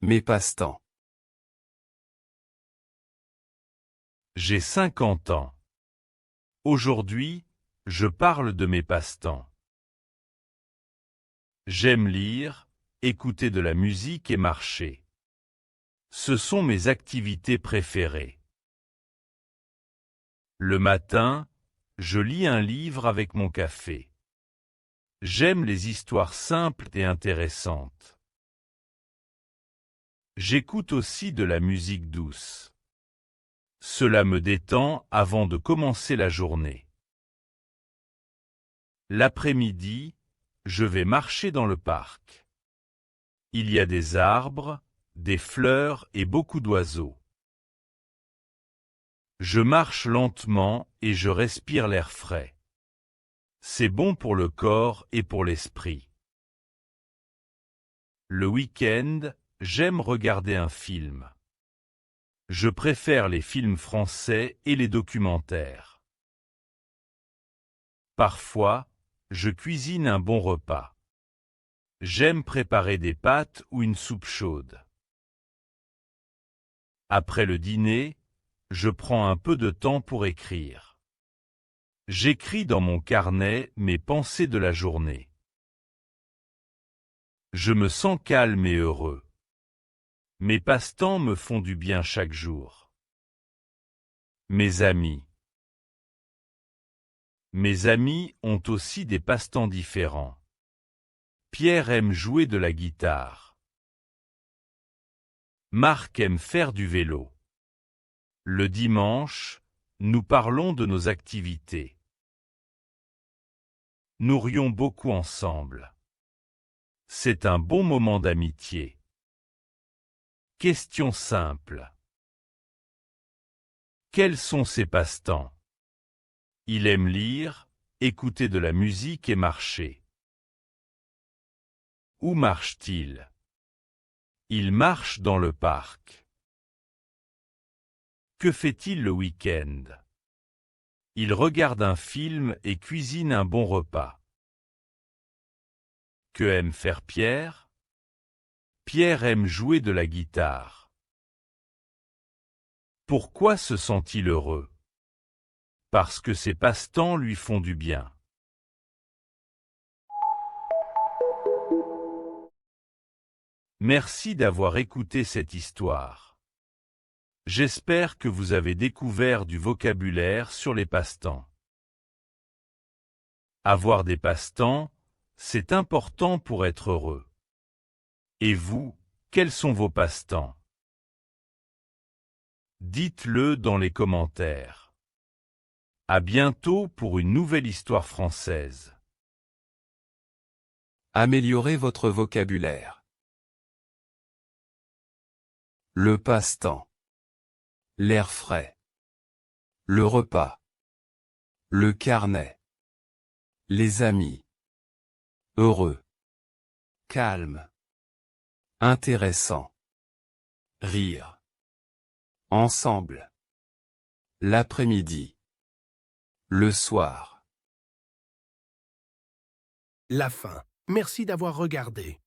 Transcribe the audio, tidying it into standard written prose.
Mes passe-temps. J'ai 50 ans. Aujourd'hui, je parle de mes passe-temps. J'aime lire, écouter de la musique et marcher. Ce sont mes activités préférées. Le matin, je lis un livre avec mon café. J'aime les histoires simples et intéressantes. J'écoute aussi de la musique douce. Cela me détend avant de commencer la journée. L'après-midi, je vais marcher dans le parc. Il y a des arbres, des fleurs et beaucoup d'oiseaux. Je marche lentement et je respire l'air frais. C'est bon pour le corps et pour l'esprit. Le week-end, j'aime regarder un film. Je préfère les films français et les documentaires. Parfois, je cuisine un bon repas. J'aime préparer des pâtes ou une soupe chaude. Après le dîner, je prends un peu de temps pour écrire. J'écris dans mon carnet mes pensées de la journée. Je me sens calme et heureux. Mes passe-temps me font du bien chaque jour. Mes amis. Mes amis ont aussi des passe-temps différents. Pierre aime jouer de la guitare. Marc aime faire du vélo. Le dimanche, nous parlons de nos activités. Nous rions beaucoup ensemble. C'est un bon moment d'amitié. Question simple. Quels sont ses passe-temps? Il aime lire, écouter de la musique et marcher. Où marche-t-il? Il marche dans le parc. Que fait-il le week-end? Il regarde un film et cuisine un bon repas. Que aime faire Pierre? Pierre aime jouer de la guitare. Pourquoi se sent-il heureux? Parce que ses passe-temps lui font du bien. Merci d'avoir écouté cette histoire. J'espère que vous avez découvert du vocabulaire sur les passe-temps. Avoir des passe-temps, c'est important pour être heureux. Et vous, quels sont vos passe-temps? Dites-le dans les commentaires. À bientôt pour une nouvelle histoire française. Améliorez votre vocabulaire. Le passe-temps. L'air frais. Le repas. Le carnet. Les amis. Heureux. Calme. Intéressant. Rire. Ensemble. L'après-midi. Le soir. La fin. Merci d'avoir regardé.